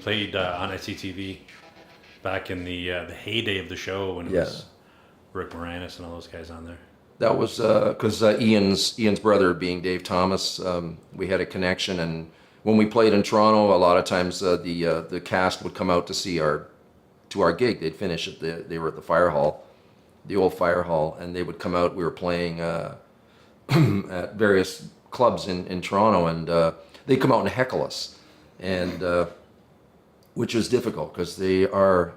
played on SCTV back in the heyday of the show when it was Rick Moranis and all those guys on there. That was because Ian's brother being Dave Thomas, we had a connection, and when we played in Toronto, a lot of times the cast would come out to see our gig. They'd finish they were at the fire hall, the old fire hall, and they would come out. We were playing at various clubs in Toronto, and they'd come out and heckle us, and which was difficult because they are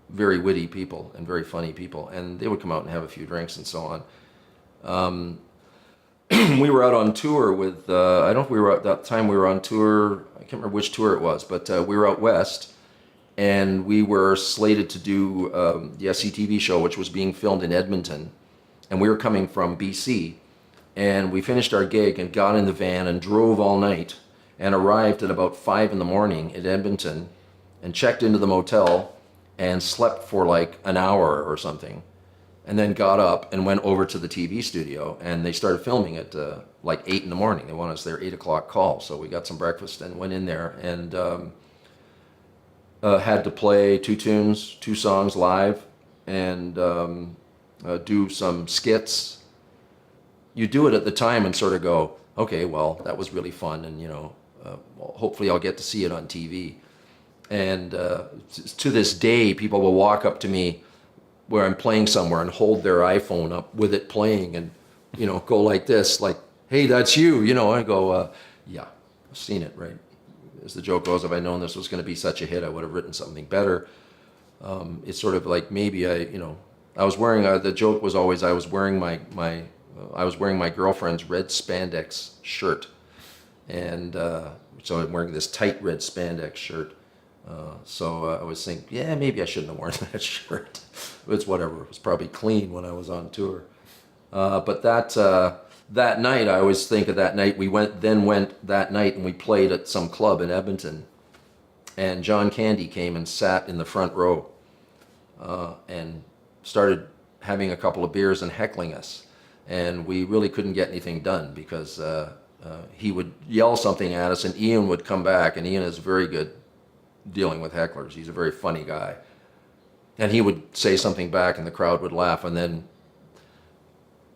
very witty people and very funny people, and they would come out and have a few drinks and so on. We were out on tour with, I don't know if we were at that time, we were on tour, I can't remember which tour it was, but we were out west, and we were slated to do the SCTV show, which was being filmed in Edmonton, and we were coming from BC, and we finished our gig and got in the van and drove all night and arrived at about 5 in the morning in Edmonton and checked into the motel and slept for like an hour or something, and then got up and went over to the TV studio, and they started filming at like 8 in the morning. They wanted us there 8 o'clock call, so we got some breakfast and went in there and had to play 2 songs live, and do some skits. You do it at the time and sort of go, okay, well, that was really fun, and hopefully I'll get to see it on TV. And to this day, people will walk up to me where I'm playing somewhere and hold their iPhone up with it playing and, go like this, like, hey, that's you, and I go, yeah, I've seen it, right? As the joke goes, if I'd known this was going to be such a hit, I would have written something better. It's sort of like maybe I was wearing, the joke was always I was wearing my girlfriend's red spandex shirt. And so I'm wearing this tight red spandex shirt. So I was thinking, yeah, maybe I shouldn't have worn that shirt. It's whatever. It was probably clean when I was on tour. But that night, I always think of that night. We went that night and we played at some club in Edmonton. And John Candy came and sat in the front row and started having a couple of beers and heckling us. And we really couldn't get anything done because he would yell something at us, and Ian would come back, and Ian is very good dealing with hecklers. He's a very funny guy. And he would say something back and the crowd would laugh, and then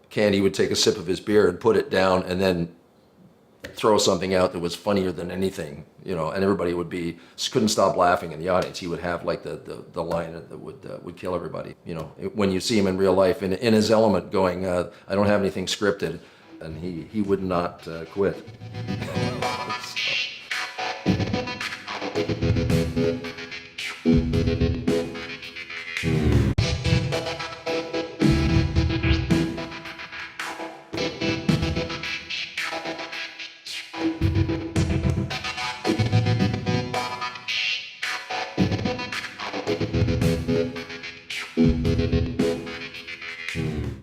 Candy would take a sip of his beer and put it down and then throw something out that was funnier than anything, and everybody couldn't stop laughing in the audience. He would have like the line that would kill everybody. When you see him in real life in his element going, I don't have anything scripted, and he would not quit. So.